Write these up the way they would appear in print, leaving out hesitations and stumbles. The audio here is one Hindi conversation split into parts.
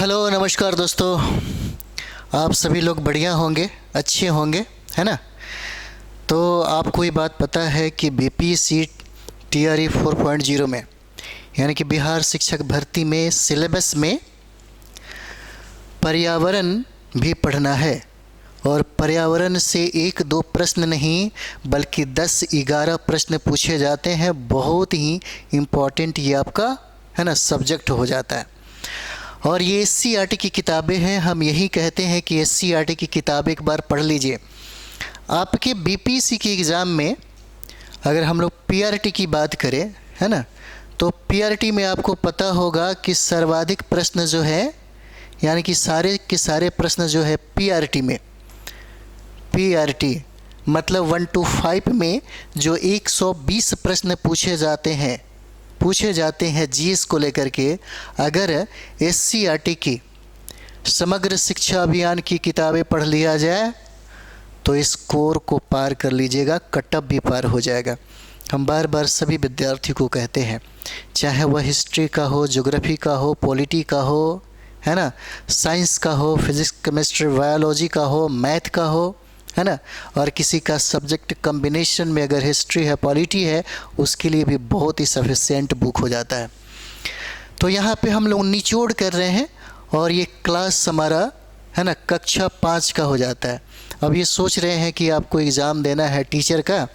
हेलो नमस्कार दोस्तों। आप सभी लोग बढ़िया होंगे, अच्छे होंगे, है ना। तो आपको ये बात पता है कि बीपीएससी टीआरई 4.0 में यानी कि बिहार शिक्षक भर्ती में सिलेबस में पर्यावरण भी पढ़ना है। और पर्यावरण से एक दो प्रश्न नहीं बल्कि 10-11 प्रश्न पूछे जाते हैं। बहुत ही इम्पोर्टेंट ये आपका है ना सब्जेक्ट हो जाता है। और ये एससीईआरटी की किताबें हैं। हम यही कहते हैं कि एससीईआरटी की किताब एक बार पढ़ लीजिए। आपके बीपीएससी के एग्ज़ाम में अगर हम लोग पीआरटी की बात करें, है ना, तो पीआरटी में आपको पता होगा कि सर्वाधिक प्रश्न जो है यानी कि सारे के सारे प्रश्न जो है पीआरटी में, पीआरटी मतलब 1 to 5 में जो 120 प्रश्न पूछे जाते हैं जीएस को लेकर के, अगर एससीईआरटी की समग्र शिक्षा अभियान की किताबें पढ़ लिया जाए तो स्कोर को पार कर लीजिएगा, कटअप भी पार हो जाएगा। हम बार बार सभी विद्यार्थी को कहते हैं, चाहे वह हिस्ट्री का हो, ज्योग्राफी का हो, पॉलिटी का हो, है ना, साइंस का हो, फिजिक्स केमिस्ट्री बायोलॉजी का हो, मैथ का हो, है ना, और किसी का सब्जेक्ट कॉम्बिनेशन में अगर हिस्ट्री है, पॉलिटी है, उसके लिए भी बहुत ही सफिशिएंट बुक हो जाता है। तो यहाँ पे हम लोग निचोड़ कर रहे हैं और ये क्लास हमारा है ना कक्षा 5 का हो जाता है। अब ये सोच रहे हैं कि आपको एग्ज़ाम देना है टीचर का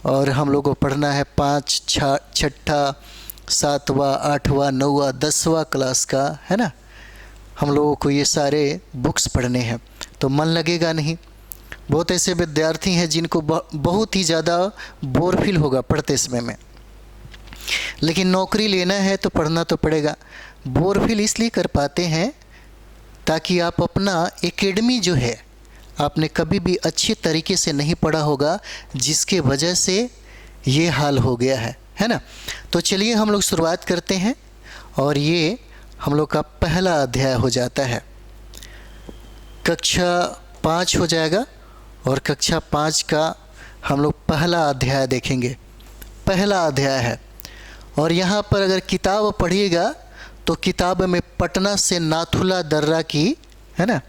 और हम लोग को पढ़ना है 5, 6, 7वां, 8वां, 9वां, 10वां क्लास का, है ना। हम लोगों को ये सारे बुक्स पढ़ने हैं तो मन लगेगा नहीं। बहुत ऐसे विद्यार्थी हैं जिनको बहुत ही ज़्यादा बोर फील होगा पढ़ते समय में, लेकिन नौकरी लेना है तो पढ़ना तो पड़ेगा। बोर फील इसलिए कर पाते हैं ताकि आप अपना एकेडमी जो है आपने कभी भी अच्छे तरीके से नहीं पढ़ा होगा, जिसके वजह से ये हाल हो गया है ना। तो चलिए हम लोग शुरुआत करते हैं और ये हम लोग का पहला अध्याय हो जाता है। कक्षा 5 हो जाएगा और कक्षा 5 का हम लोग पहला अध्याय देखेंगे। पहला अध्याय है और यहाँ पर अगर किताब पढ़िएगा तो किताब में पटना से नाथुला दर्रा की, है ना,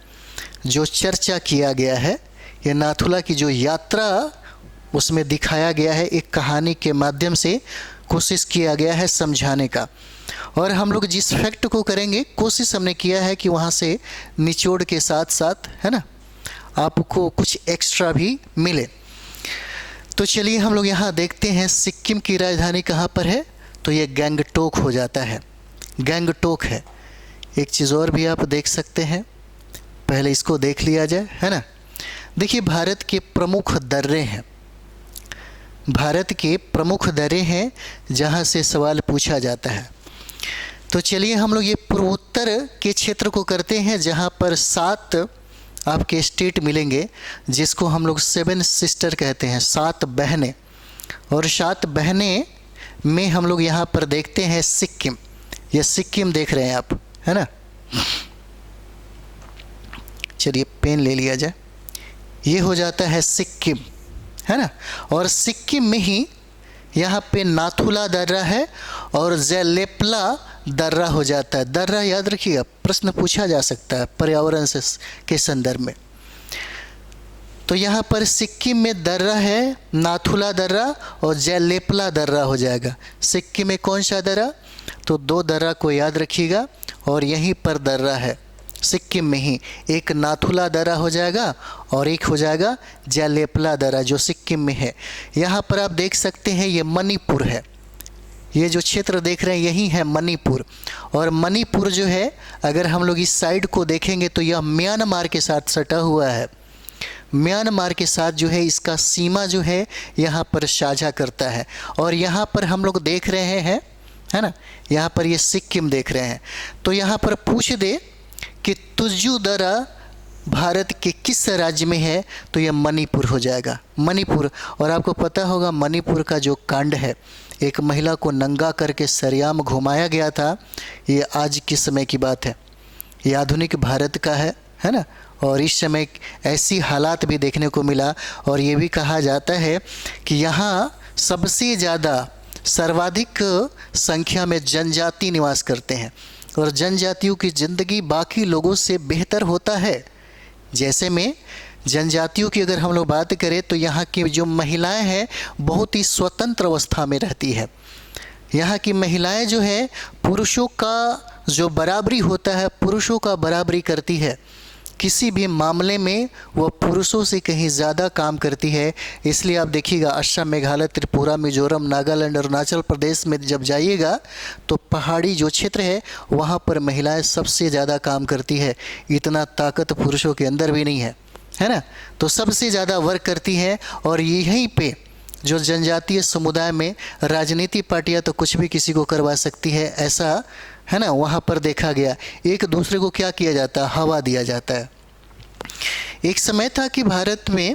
जो चर्चा किया गया है, ये नाथुला की जो यात्रा उसमें दिखाया गया है, एक कहानी के माध्यम से कोशिश किया गया है समझाने का। और हम लोग जिस फैक्ट को करेंगे कोशिश हमने किया है कि वहाँ से निचोड़ के साथ साथ, है ना, आपको कुछ एक्स्ट्रा भी मिले। तो चलिए हम लोग यहाँ देखते हैं सिक्किम की राजधानी कहाँ पर है, तो ये गंगटोक हो जाता है। गंगटोक है। एक चीज़ और भी आप देख सकते हैं, पहले इसको देख लिया जाए, है ना। देखिए भारत के प्रमुख दर्रे हैं, भारत के प्रमुख दर्रे हैं जहाँ से सवाल पूछा जाता है। तो चलिए हम लोग ये पूर्वोत्तर के क्षेत्र को करते हैं जहाँ पर 7 आपके स्टेट मिलेंगे, जिसको हम लोग 7 सिस्टर कहते हैं, 7 बहनें। और 7 बहनें में हम लोग यहाँ पर देखते हैं सिक्किम। ये सिक्किम देख रहे हैं आप, है ना। चलिए पेन ले लिया जाए। ये हो जाता है सिक्किम, है ना। और सिक्किम में ही यहाँ पे नाथुला दर्रा है और जेलेपला दर्रा हो जाता है। दर्रा याद रखिएगा, प्रश्न पूछा जा सकता है पर्यावरण से के संदर्भ में। तो यहाँ पर सिक्किम में दर्रा है, नाथुला दर्रा और जेलेपला दर्रा हो जाएगा। सिक्किम में कौन सा दर्रा, तो 2 दर्रा को याद रखिएगा और यहीं पर दर्रा है सिक्किम में ही। एक नाथुला दर्रा हो जाएगा और एक हो जाएगा जेलेपला दर्रा जो सिक्किम में है। यहाँ पर आप देख सकते हैं ये मणिपुर है। ये जो क्षेत्र देख रहे हैं यही है मणिपुर। और मणिपुर जो है अगर हम लोग इस साइड को देखेंगे तो यह म्यांमार के साथ सटा हुआ है। म्यांमार के साथ जो है इसका सीमा जो है यहाँ पर साझा करता है। और यहाँ पर हम लोग देख रहे हैं, है ना, यहाँ पर ये सिक्किम देख रहे हैं। तो यहाँ पर पूछ दे कि तुजू दर्रा भारत के किस राज्य में है, तो यह मणिपुर हो जाएगा, मणिपुर। और आपको पता होगा मणिपुर का जो कांड है, एक महिला को नंगा करके सरेआम घुमाया गया था, ये आज के समय की बात है, ये आधुनिक भारत का है ना। और इस समय ऐसी हालात भी देखने को मिला। और ये भी कहा जाता है कि यहाँ सबसे ज़्यादा सर्वाधिक संख्या में जनजाति निवास करते हैं। और जनजातियों की ज़िंदगी बाकी लोगों से बेहतर होता है। जैसे में जनजातियों की अगर हम लोग बात करें तो यहाँ की जो महिलाएं हैं बहुत ही स्वतंत्र अवस्था में रहती है। यहाँ की महिलाएं जो है पुरुषों का जो बराबरी होता है, पुरुषों का बराबरी करती है। किसी भी मामले में वह पुरुषों से कहीं ज़्यादा काम करती है। इसलिए आप देखिएगा असम, मेघालय, त्रिपुरा, मिजोरम, नागालैंड, अरुणाचल प्रदेश में जब जाइएगा तो पहाड़ी जो क्षेत्र है वहाँ पर महिलाएं सबसे ज़्यादा काम करती है। इतना ताकत पुरुषों के अंदर भी नहीं है ना। तो सबसे ज़्यादा वर्क करती हैं। और यहीं पे जो जनजातीय समुदाय में राजनीति पार्टियां तो कुछ भी किसी को करवा सकती है, ऐसा है ना, वहाँ पर देखा गया। एक दूसरे को क्या किया जाता है, हवा दिया जाता है। एक समय था कि भारत में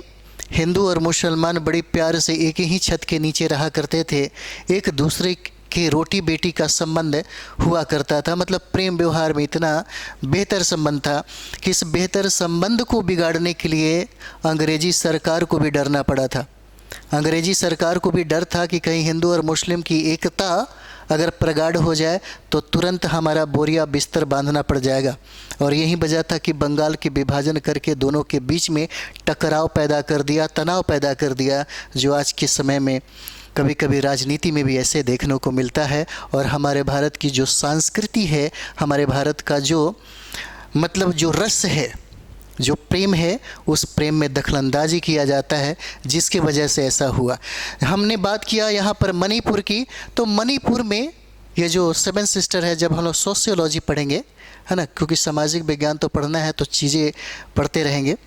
हिंदू और मुसलमान बड़ी प्यार से एक ही छत के नीचे रहा करते थे। एक दूसरे के रोटी बेटी का संबंध हुआ करता था, मतलब प्रेम व्यवहार में इतना बेहतर संबंध था कि इस बेहतर संबंध को बिगाड़ने के लिए अंग्रेजी सरकार को भी डरना पड़ा था। अंग्रेजी सरकार को भी डर था कि कहीं हिंदू और मुस्लिम की एकता अगर प्रगाढ़ हो जाए तो तुरंत हमारा बोरिया बिस्तर बांधना पड़ जाएगा। और यही वजह था कि बंगाल के विभाजन करके दोनों के बीच में टकराव पैदा कर दिया, तनाव पैदा कर दिया, जो आज के समय में कभी कभी राजनीति में भी ऐसे देखने को मिलता है। और हमारे भारत की जो संस्कृति है, हमारे भारत का जो मतलब जो रस है, जो प्रेम है, उस प्रेम में दखलंदाजी किया जाता है, जिसकी वजह से ऐसा हुआ। हमने बात किया यहाँ पर मणिपुर की, तो मणिपुर में ये जो 7 सिस्टर है, जब हम लोग सोशियोलॉजी पढ़ेंगे, है ना, क्योंकि सामाजिक विज्ञान तो पढ़ना है तो चीज़ें पढ़ते रहेंगे,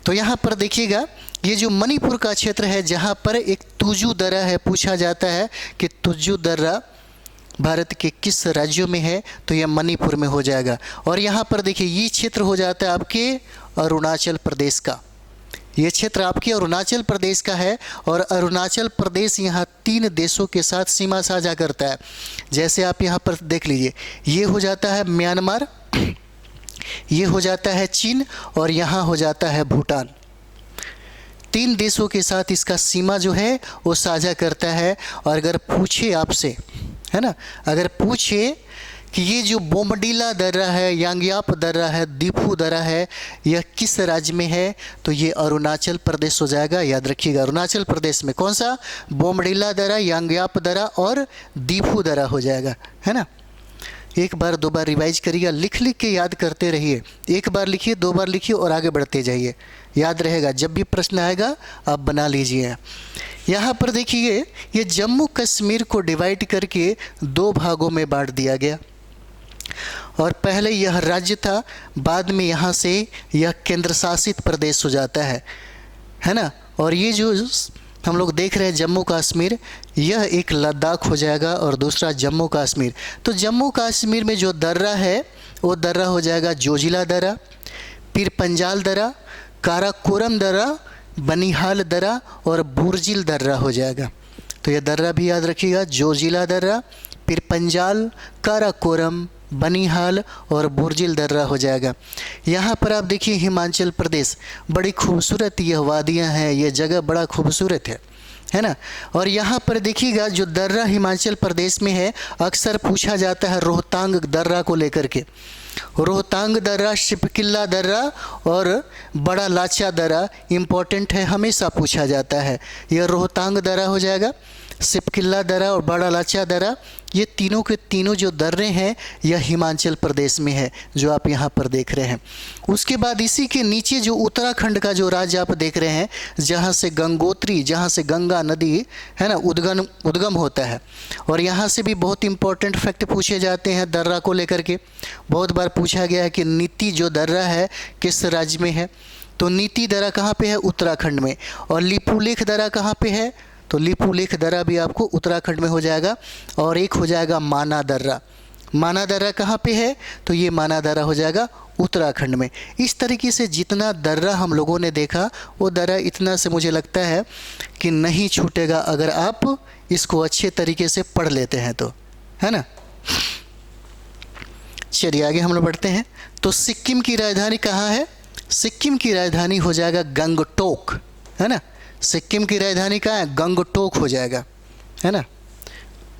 तो यहाँ पर देखिएगा ये जो मणिपुर का क्षेत्र है जहाँ पर एक तुजू दर्रा है, पूछा जाता है कि तुजू दर्रा भारत के किस राज्यों में है, तो यह मणिपुर में हो जाएगा। और यहाँ पर देखिए ये क्षेत्र हो जाता है आपके अरुणाचल प्रदेश का। ये क्षेत्र आपके अरुणाचल प्रदेश का है। और अरुणाचल प्रदेश यहाँ 3 देशों के साथ सीमा साझा करता है। जैसे आप यहाँ पर देख लीजिए, ये हो जाता है म्यांमार, ये हो जाता है चीन, और यहाँ हो जाता है भूटान। 3 देशों के साथ इसका सीमा जो है वो साझा करता है। और अगर पूछे आपसे, है ना, अगर पूछे कि ये जो बोमडीला दर्रा है, यांग्याप दर्रा है, दीफू दर्रा है, यह किस राज्य में है, तो ये अरुणाचल प्रदेश हो जाएगा। याद रखिएगा, अरुणाचल प्रदेश में कौन सा, बोमडीला दर्रा, यांग्याप दर्रा और दीफू दर्रा हो जाएगा, है ना। एक बार 2 बार रिवाइज करिएगा, लिख लिख के याद करते रहिए। 1 बार लिखिए, 2 बार लिखिए और आगे बढ़ते जाइए, याद रहेगा। जब भी प्रश्न आएगा आप बना लीजिए। यहाँ पर देखिए, ये जम्मू कश्मीर को डिवाइड करके 2 भागों में बांट दिया गया। और पहले यह राज्य था, बाद में यहाँ से यह केंद्र शासित प्रदेश हो जाता है ना। और ये जो हम लोग देख रहे हैं जम्मू कश्मीर, यह एक लद्दाख हो जाएगा और दूसरा जम्मू कश्मीर। तो जम्मू कश्मीर में जो दर्रा है वो दर्रा हो जाएगा जोजिला दर्रा, फिर पंजाल दर्रा, काराकोरम दर्रा, बनिहाल दर्रा और बुर्जिल दर्रा हो जाएगा। तो यह दर्रा भी याद रखिएगा, जोजिला दर्रा, फिर पंजाल, काराकोरम, बनिहाल और बुर्जिल दर्रा हो जाएगा। यहाँ पर आप देखिए हिमाचल प्रदेश, बड़ी खूबसूरत यह वादियाँ हैं, यह जगह बड़ा खूबसूरत है ना। और यहाँ पर देखिएगा जो दर्रा हिमाचल प्रदेश में है, अक्सर पूछा जाता है रोहतांग दर्रा को लेकर के। रोहतांग दर्रा, शिपकिल्ला दर्रा और बड़ा लाचा दर्रा इम्पोर्टेंट है, हमेशा पूछा जाता है। यह रोहतांग दर्रा हो जाएगा, शिपकिल्ला दर्रा और बड़ा लाचा दर्रा, ये तीनों के तीनों जो दर्रे हैं यह हिमाचल प्रदेश में है, जो आप यहाँ पर देख रहे हैं। उसके बाद इसी के नीचे जो उत्तराखंड का जो राज्य आप देख रहे हैं, जहाँ से गंगोत्री, जहाँ से गंगा नदी है ना उद्गम होता है। और यहाँ से भी बहुत इंपॉर्टेंट फैक्ट पूछे जाते हैं दर्रा को लेकर के। बहुत बार पूछा गया है कि नीति जो दर्रा है किस राज्य में है, तो नीति दर्रा कहाँ पे है, उत्तराखंड में। और लिपुलेख दर्रा कहाँ पे है, तो लिपुलेख दर्रा भी आपको उत्तराखंड में हो जाएगा। और एक हो जाएगा माना दर्रा। माना दर्रा कहाँ पे है, तो ये माना दर्रा हो जाएगा उत्तराखंड में। इस तरीके से जितना दर्रा हम लोगों ने देखा, वो दर्रा इतना से मुझे लगता है कि नहीं छूटेगा अगर आप इसको अच्छे तरीके से पढ़ लेते हैं तो, है ना। चलिए आगे हम लोग बढ़ते हैं। तो सिक्किम की राजधानी कहाँ है, सिक्किम की राजधानी हो जाएगा गंगटोक, है ना। सिक्किम की राजधानी कहाँ है, गंगटोक हो जाएगा, है ना।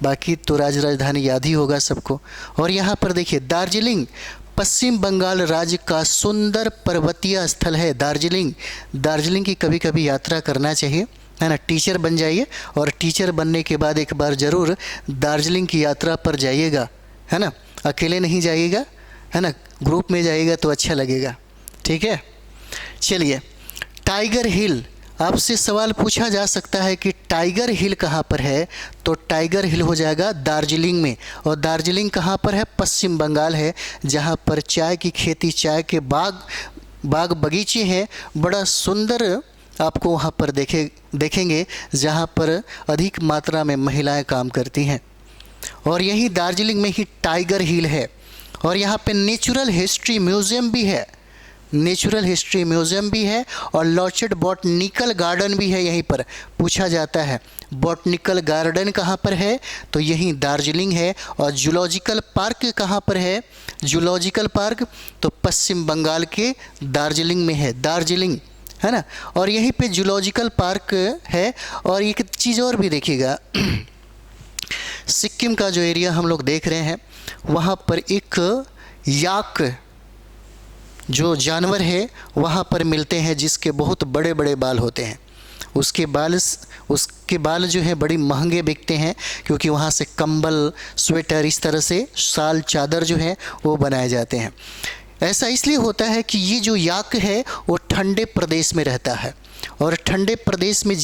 बाकी तो राजधानी याद ही होगा सबको। और यहाँ पर देखिए दार्जिलिंग पश्चिम बंगाल राज्य का सुंदर पर्वतीय स्थल है। दार्जिलिंग, दार्जिलिंग की कभी कभी यात्रा करना चाहिए, है ना। टीचर बन जाइए और टीचर बनने के बाद एक बार ज़रूर दार्जिलिंग की यात्रा पर जाइएगा, है ना। अकेले नहीं जाइएगा, है ना, ग्रुप में जाइएगा तो अच्छा लगेगा, ठीक है। चलिए, टाइगर हिल, आपसे सवाल पूछा जा सकता है कि टाइगर हिल कहाँ पर है, तो टाइगर हिल हो जाएगा दार्जिलिंग में। और दार्जिलिंग कहाँ पर है, पश्चिम बंगाल है, जहाँ पर चाय की खेती, चाय के बाग बगीचे हैं, बड़ा सुंदर आपको वहाँ पर देखेंगे, जहाँ पर अधिक मात्रा में महिलाएं काम करती हैं। और यही दार्जिलिंग में ही टाइगर हिल है। और यहाँ पे नेचुरल हिस्ट्री म्यूज़ियम भी है, नेचुरल हिस्ट्री म्यूज़ियम भी है, और लॉर्चेड बॉटनिकल गार्डन भी है। यहीं पर पूछा जाता है बॉटनिकल गार्डन कहाँ पर है, तो यहीं दार्जिलिंग है। और जूलॉजिकल पार्क कहाँ पर है, जूलॉजिकल पार्क तो पश्चिम बंगाल के दार्जिलिंग में है, दार्जिलिंग, है ना। और यहीं पे जूलॉजिकल पार्क है। और एक चीज़ और भी देखिएगा, सिक्किम का जो एरिया हम लोग देख रहे हैं, वहाँ पर एक याक जो जानवर है वहाँ पर मिलते हैं, जिसके बहुत बड़े बड़े बाल होते हैं। उसके बाल जो है बड़ी महंगे बिकते हैं, क्योंकि वहाँ से कंबल, स्वेटर, इस तरह से शाल, चादर जो है वो बनाए जाते हैं। ऐसा इसलिए होता है कि ये जो याक है वो ठंडे प्रदेश में रहता है, और ठंडे प्रदेश में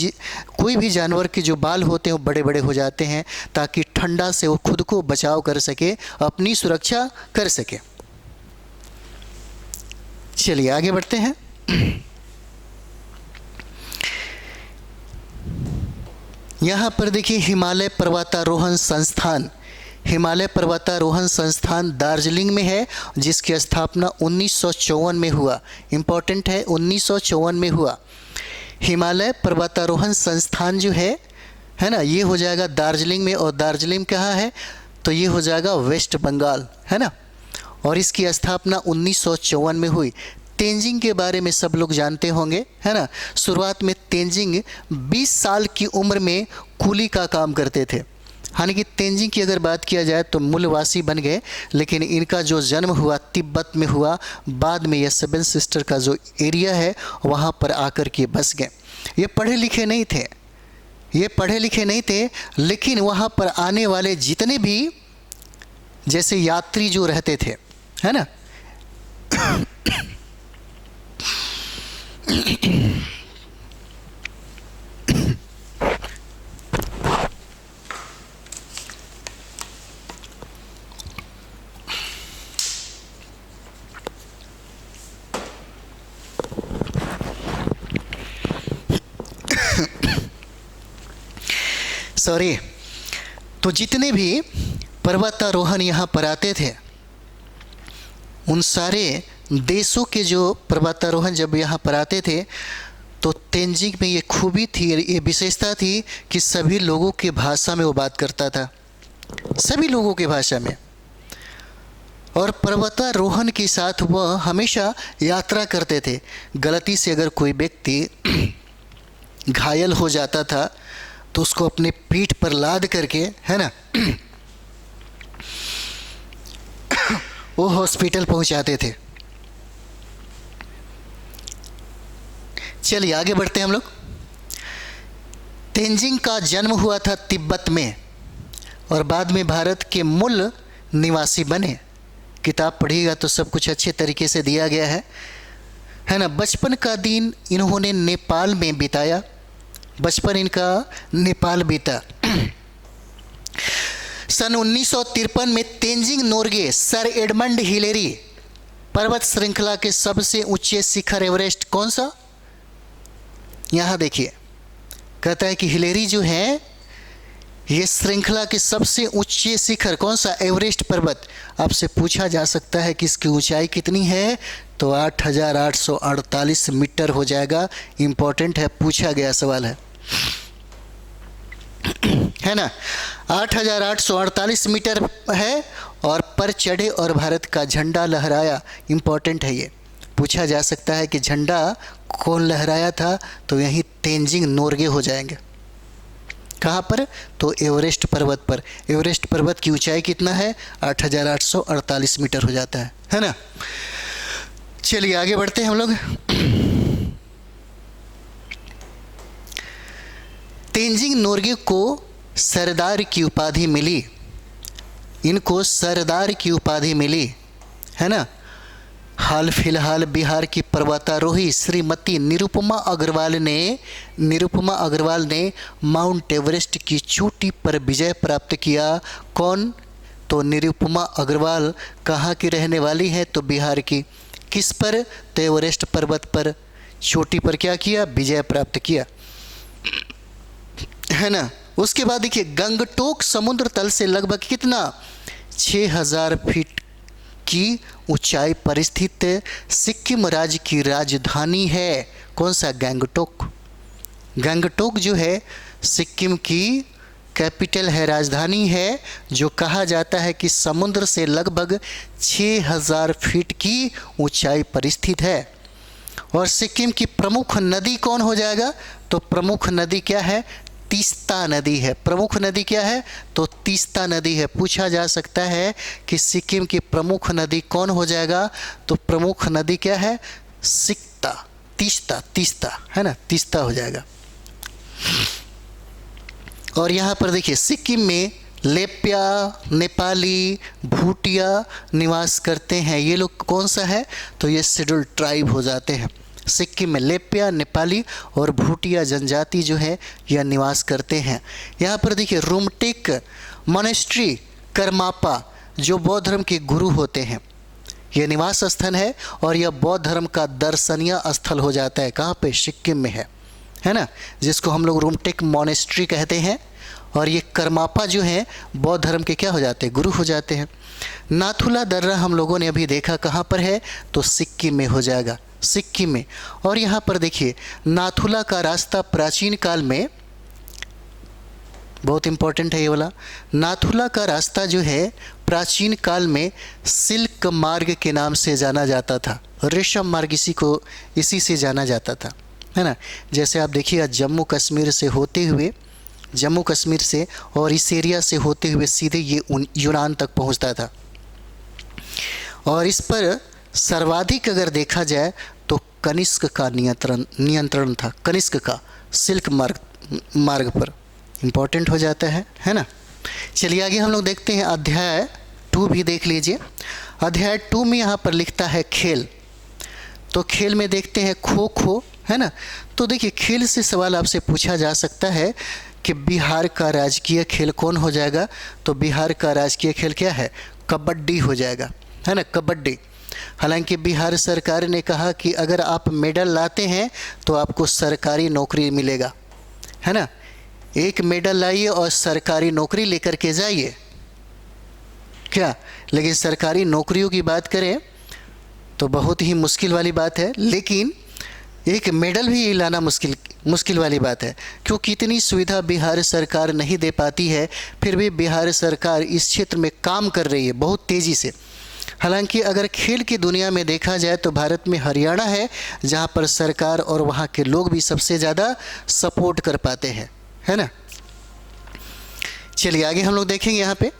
कोई भी जानवर के जो बाल होते हैं वो बड़े बड़े हो जाते हैं, ताकि ठंडा से वो खुद को बचाव कर सके, अपनी सुरक्षा कर सके। चलिए आगे बढ़ते हैं। यहाँ पर देखिए हिमालय पर्वतारोहण संस्थान, हिमालय पर्वतारोहण संस्थान दार्जिलिंग में है, जिसकी स्थापना 1954 में हुआ। इम्पोर्टेंट है, 1954 में हुआ। हिमालय पर्वतारोहण संस्थान जो है ना, ये हो जाएगा दार्जिलिंग में। और दार्जिलिंग कहाँ है, तो ये हो जाएगा वेस्ट बंगाल, है ना। और इसकी स्थापना 1954 में हुई। तेंजिंग के बारे में सब लोग जानते होंगे, है ना। शुरुआत में तेंजिंग 20 साल की उम्र में कूली का काम करते थे। हालांकि तेंजिंग की अगर बात किया जाए तो मूलवासी बन गए, लेकिन इनका जो जन्म हुआ तिब्बत में हुआ। बाद में यह सेवन सिस्टर का जो एरिया है वहाँ पर आकर के बस गए। ये पढ़े लिखे नहीं थे, ये पढ़े लिखे नहीं थे, लेकिन वहाँ पर आने वाले जितने भी जैसे यात्री जो रहते थे, है ना, सॉरी, तो जितने भी पर्वतारोहण यहाँ पर आते थे, उन सारे देशों के जो पर्वतारोहण जब यहाँ पर आते थे, तो तेंजिंग में ये खूबी थी, ये विशेषता थी कि सभी लोगों की भाषा में वो बात करता था, सभी लोगों की भाषा में। और पर्वतारोहण के साथ वह हमेशा यात्रा करते थे। गलती से अगर कोई व्यक्ति घायल हो जाता था तो उसको अपने पीठ पर लाद करके, है ना, वो हॉस्पिटल पहुंचाते थे। चलिए आगे बढ़ते हैं हम लोग। तेंजिंग का जन्म हुआ था तिब्बत में, और बाद में भारत के मूल निवासी बने। किताब पढ़िएगा तो सब कुछ अच्छे तरीके से दिया गया है ना। बचपन का दिन इन्होंने नेपाल में बिताया, बचपन इनका नेपाल बीता। सन 1953 में Tenzing Norgay sir Edmund Hillary पर्वत श्रृंखला के सबसे ऊंचे शिखर एवरेस्ट, कौन सा, यहाँ देखिए, कहता है कि हिलेरी जो है ये श्रृंखला के सबसे ऊंचे शिखर कौन सा, एवरेस्ट पर्वत। आपसे पूछा जा सकता है कि इसकी ऊंचाई कितनी है, तो 8,848 मीटर हो जाएगा। इम्पोर्टेंट है, पूछा गया सवाल है ना। 8,848 मीटर है, और पर चढ़े और भारत का झंडा लहराया। इम्पोर्टेंट है, ये पूछा जा सकता है कि झंडा कौन लहराया था, तो यही तेंजिंग नोर्गे हो जाएंगे। कहाँ पर? तो एवरेस्ट पर्वत पर। एवरेस्ट पर्वत की ऊंचाई कितना है? 8,848 मीटर हो जाता है ना। चलिए आगे बढ़ते हैं हम लोग। तेंजिंग नोर्गे को सरदार की उपाधि मिली, इनको सरदार की उपाधि मिली है ना। हाल फिलहाल बिहार की पर्वतारोही श्रीमती निरुपमा अग्रवाल ने माउंट एवरेस्ट की चोटी पर विजय प्राप्त किया। कौन? तो निरुपमा अग्रवाल कहाँ की रहने वाली है? तो बिहार की। किस पर? तो एवरेस्ट पर्वत पर चोटी पर क्या किया? विजय प्राप्त किया है ना। उसके बाद देखिए, गंगटोक समुद्र तल से लगभग कितना? 6,000 फीट की ऊंचाई पर स्थित सिक्किम राज्य की राजधानी है। कौन सा? गंगटोक। गंगटोक जो है सिक्किम की कैपिटल है, राजधानी है, जो कहा जाता है कि समुद्र से लगभग 6,000 फीट की ऊंचाई पर स्थित है। और सिक्किम की प्रमुख नदी कौन हो जाएगा? तो प्रमुख नदी क्या है? तीस्ता नदी है। प्रमुख नदी क्या है? तो तीस्ता नदी है। पूछा जा सकता है कि सिक्किम की प्रमुख नदी कौन हो जाएगा? तो प्रमुख नदी क्या है? तीस्ता है ना, तीस्ता हो जाएगा। और यहाँ पर देखिए, सिक्किम में लेप्या, नेपाली, भूटिया निवास करते हैं। ये लोग कौन सा है? तो ये शेड्यूल्ड ट्राइब हो जाते हैं। सिक्किम में लेप्या, नेपाली और भूटिया जनजाति जो है यह निवास करते हैं। यहाँ पर देखिए, रूमटेक मोनेस्ट्री करमापा जो बौद्ध धर्म के गुरु होते हैं, यह निवास स्थल है और यह बौद्ध धर्म का दर्शनीय स्थल हो जाता है। कहाँ पे? सिक्किम में है ना, जिसको हम लोग रूमटेक मोनेस्ट्री कहते हैं। और ये करमापा जो है बौद्ध धर्म के क्या हो जाते हैं? गुरु हो जाते हैं। नाथुला दर्रा हम लोगों ने अभी देखा, कहाँ पर है? तो सिक्किम में हो जाएगा, सिक्किम में। और यहाँ पर देखिए, नाथुला का रास्ता प्राचीन काल में, बहुत इंपॉर्टेंट है ये वाला, नाथुला का रास्ता जो है प्राचीन काल में सिल्क मार्ग के नाम से जाना जाता था। रेशम मार्ग इसी से जाना जाता था, है ना। जैसे आप देखिए, जम्मू कश्मीर से और इस एरिया से होते हुए सीधे ये यूनान तक पहुंचता था। और इस पर सर्वाधिक अगर देखा जाए तो कनिष्क का नियंत्रण था। कनिष्क का सिल्क मार्ग पर इम्पोर्टेंट हो जाता है ना। चलिए आगे हम लोग देखते हैं, अध्याय 2 भी देख लीजिए। अध्याय 2 में यहाँ पर लिखता है खेल। तो खेल में देखते हैं खो खो, है ना। तो देखिए, खेल से सवाल आपसे पूछा जा सकता है कि बिहार का राजकीय खेल कौन हो जाएगा? तो बिहार का राजकीय खेल क्या है? कबड्डी हो जाएगा, है ना, कबड्डी। हालांकि बिहार सरकार ने कहा कि अगर आप मेडल लाते हैं तो आपको सरकारी नौकरी मिलेगा, है ना। एक मेडल लाइए और सरकारी नौकरी लेकर के जाइए, क्या? लेकिन सरकारी नौकरियों की बात करें तो बहुत ही मुश्किल वाली बात है। लेकिन एक मेडल भी लाना मुश्किल वाली बात है, क्योंकि इतनी सुविधा बिहार सरकार नहीं दे पाती है। फिर भी बिहार सरकार इस क्षेत्र में काम कर रही है बहुत तेज़ी से। हालांकि अगर खेल की दुनिया में देखा जाए तो भारत में हरियाणा है जहां पर सरकार और वहां के लोग भी सबसे ज़्यादा सपोर्ट कर पाते हैं, है ना। चलिए आगे हम लोग देखेंगे।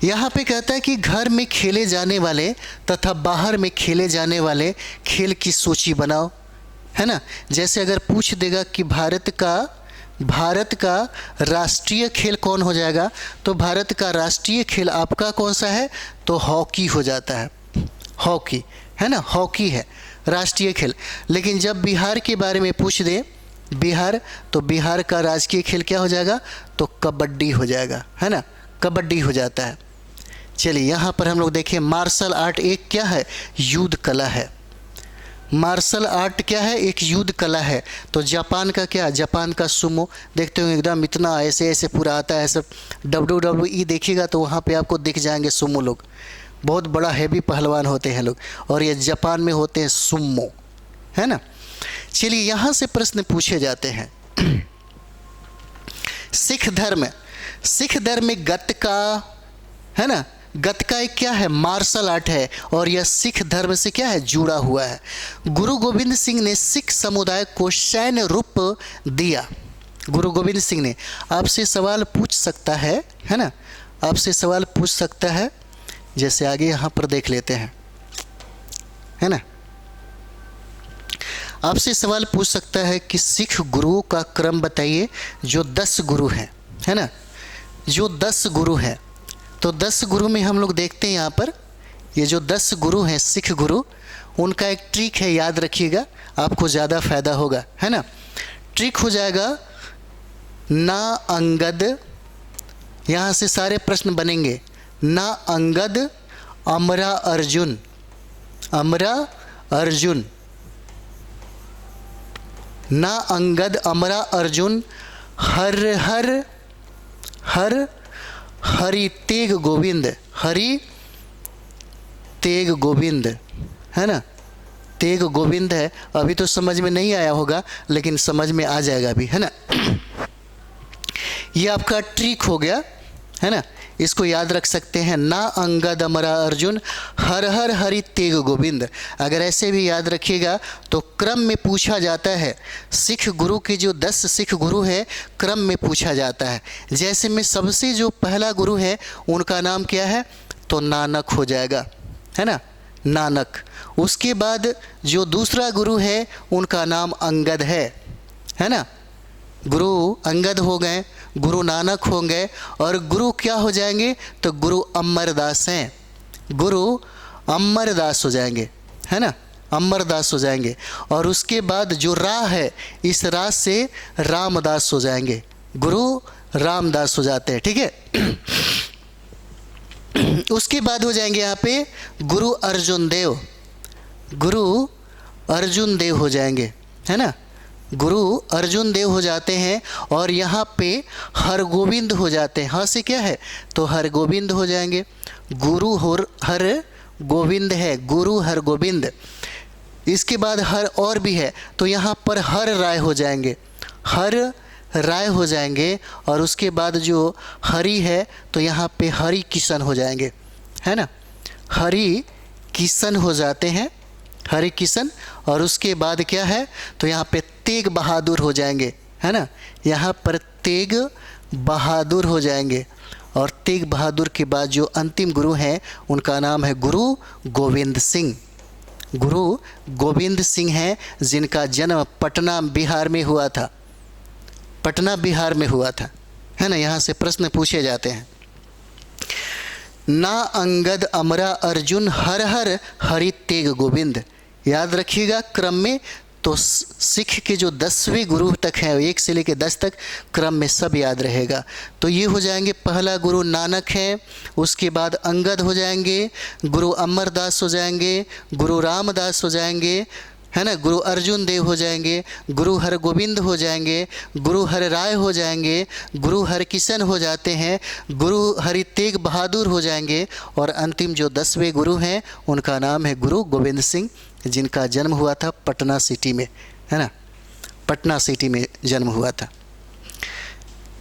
यहाँ पे कहता है कि घर में खेले जाने वाले तथा बाहर में खेले जाने वाले खेल की सूची बनाओ, है ना। जैसे अगर पूछ देगा कि भारत का राष्ट्रीय खेल कौन हो जाएगा, तो भारत का राष्ट्रीय खेल आपका कौन सा है? तो हॉकी हो जाता है, हॉकी, है ना, हॉकी है राष्ट्रीय खेल। लेकिन जब बिहार के बारे में पूछ दे बिहार, तो बिहार का राजकीय खेल क्या हो जाएगा? तो कबड्डी हो जाएगा, है ना, कबड्डी हो जाता है। चलिए यहाँ पर हम लोग देखें, मार्शल आर्ट एक क्या है? युद्ध कला है। मार्शल आर्ट क्या है? एक युद्ध कला है। तो जापान का क्या? जापान का सुमो देखते हो, एकदम इतना ऐसे पूरा आता है सब। WWE देखिएगा तो वहाँ पे आपको दिख जाएंगे सुमो लोग, बहुत बड़ा हैवी पहलवान होते हैं लोग, और ये जापान में होते हैं सुमो, है ना। चलिए यहाँ से प्रश्न पूछे जाते हैं। सिख धर्म में गतका, है ना, गतका एक क्या है, मार्शल आर्ट है, और यह सिख धर्म से क्या है, जुड़ा हुआ है। गुरु गोविंद सिंह ने सिख समुदाय को सैन्य रूप दिया। गुरु गोविंद सिंह ने, आपसे सवाल पूछ सकता है ना, आपसे सवाल पूछ सकता है, जैसे आगे यहाँ पर देख लेते हैं, है ना, आपसे सवाल पूछ सकता है कि सिख गुरुओं का क्रम बताइए, जो 10 गुरु हैं, है ना, जो 10 गुरु हैं। तो 10 गुरु में हम लोग देखते हैं यहाँ पर, ये जो 10 गुरु हैं सिख गुरु, उनका एक ट्रिक है, याद रखिएगा, आपको ज़्यादा फायदा होगा, है ना। ट्रिक हो जाएगा ना अंगद, यहाँ से सारे प्रश्न बनेंगे, ना अंगद अमरा अर्जुन, अमरा अर्जुन, ना अंगद अमरा अर्जुन, हर हर हर हरि तेग गोविंद, हरि तेग गोविंद, है ना, तेग गोविंद है। अभी तो समझ में नहीं आया होगा, लेकिन समझ में आ जाएगा अभी, है ना। ये आपका ट्रिक हो गया, है ना, इसको याद रख सकते हैं, ना अंगद अमरा अर्जुन, हर हर हरि तेग गोविंद। अगर ऐसे भी याद रखिएगा तो क्रम में पूछा जाता है, सिख गुरु के जो 10 सिख गुरु है, क्रम में पूछा जाता है। जैसे में सबसे जो पहला गुरु है उनका नाम क्या है, तो नानक हो जाएगा, है ना, नानक। उसके बाद जो दूसरा गुरु है उनका नाम अंगद है ना, गुरु अंगद हो गए, गुरु नानक होंगे, और गुरु क्या हो जाएंगे, तो गुरु अमरदास हैं, गुरु अमरदास हो जाएंगे, है ना, अमरदास हो जाएंगे। और उसके बाद जो रा है, इस रा से रामदास हो जाएंगे, गुरु रामदास हो जाते हैं, ठीक है। उसके बाद हो जाएंगे यहाँ पे गुरु अर्जुन देव, गुरु अर्जुन देव हो जाएंगे, है ना, गुरु अर्जुन देव हो जाते हैं। और यहाँ पे हरगोविंद हो जाते हैं, हाँ से क्या है, तो हरगोविंद हो जाएंगे, गुरु हर गोविंद है, गुरु हरगोविंद। इसके बाद हर और भी है, तो यहाँ पर हर राय हो जाएंगे, हर राय हो जाएंगे। और उसके बाद जो हरि है, तो यहाँ पे हरि किशन हो जाएंगे, है ना, हरि किशन हो जाते हैं, हरि किशन। और उसके बाद क्या है, तो यहाँ पे तेग बहादुर हो जाएंगे, है ना, यहाँ पर तेग बहादुर हो जाएंगे। और तेग बहादुर के बाद जो अंतिम गुरु हैं उनका नाम है गुरु गोविंद सिंह, गुरु गोविंद सिंह हैं, जिनका जन्म पटना बिहार में हुआ था, पटना बिहार में हुआ था, है ना। यहाँ से प्रश्न पूछे जाते हैं, ना अंगद अमरा अर्जुन, हर हर हरि तेग गोविंद। याद रखिएगा क्रम में, तो सिख के जो 10वें गुरु तक हैं, 1 से लेकर 10 तक क्रम में सब याद रहेगा। तो ये हो जाएंगे, पहला गुरु नानक है, उसके बाद अंगद हो जाएंगे, गुरु अमरदास हो जाएंगे, गुरु रामदास हो जाएंगे, है ना, गुरु अर्जुन देव हो जाएंगे, गुरु हरगोविंद हो जाएंगे, गुरु हर राय हो जाएंगे, गुरु हरकिशन हो जाते हैं, गुरु हरि तेग बहादुर हो जाएंगे। और अंतिम जो 10वें गुरु हैं उनका नाम है गुरु गोविंद सिंह, जिनका जन्म हुआ था पटना सिटी में, है ना, पटना सिटी में जन्म हुआ था।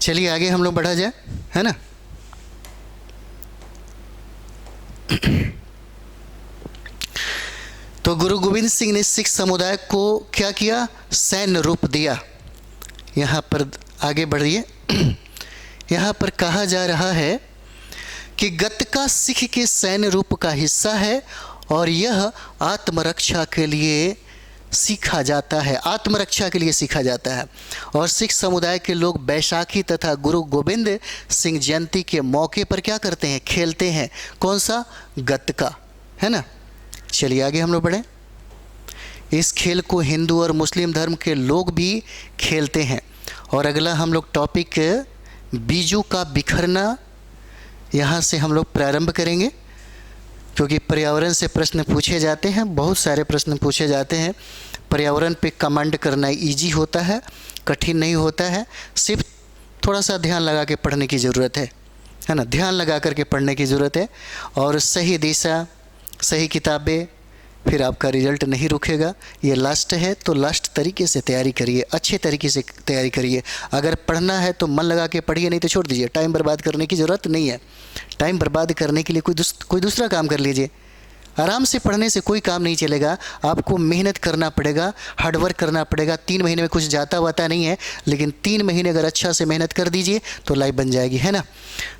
चलिए आगे हम लोग बढ़ा जाए, है ना। तो गुरु गोविंद सिंह ने सिख समुदाय को क्या किया, सैन्य रूप दिया। यहाँ पर आगे बढ़िए, यहाँ पर कहा जा रहा है कि गतका सिख के सैन्य रूप का हिस्सा है और यह आत्मरक्षा के लिए सीखा जाता है, आत्मरक्षा के लिए सीखा जाता है। और सिख समुदाय के लोग बैसाखी तथा गुरु गोविंद सिंह जयंती के मौके पर क्या करते हैं, खेलते हैं, कौन सा, गतका, है ना। चलिए आगे हम लोग बढ़ें। इस खेल को हिंदू और मुस्लिम धर्म के लोग भी खेलते हैं। और अगला हम लोग टॉपिक बीजों का बिखरना, यहाँ से हम लोग प्रारंभ करेंगे, क्योंकि पर्यावरण से प्रश्न पूछे जाते हैं, बहुत सारे प्रश्न पूछे जाते हैं। पर्यावरण पे कमांड करना इजी होता है, कठिन नहीं होता है, सिर्फ थोड़ा सा ध्यान लगा के पढ़ने की ज़रूरत है ना, ध्यान लगा करके पढ़ने की ज़रूरत है। और सही दिशा, सही किताबें, फिर आपका रिजल्ट नहीं रुकेगा। ये लास्ट है तो लास्ट तरीके से तैयारी करिए, अच्छे तरीके से तैयारी करिए। अगर पढ़ना है तो मन लगा के पढ़िए, नहीं तो छोड़ दीजिए। टाइम बर्बाद करने की ज़रूरत नहीं है। टाइम बर्बाद करने के लिए कोई दूसरा काम कर लीजिए। आराम से पढ़ने से कोई काम नहीं चलेगा। आपको मेहनत करना पड़ेगा, हार्डवर्क करना पड़ेगा। 3 महीने में कुछ जाता वाता नहीं है, लेकिन 3 महीने अगर अच्छा से मेहनत कर दीजिए तो लाइफ बन जाएगी, है ना।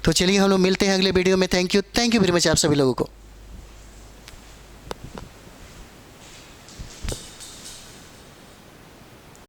तो चलिए हम लोग मिलते हैं अगले वीडियो में। थैंक यू वेरी मच आप सभी लोगों को।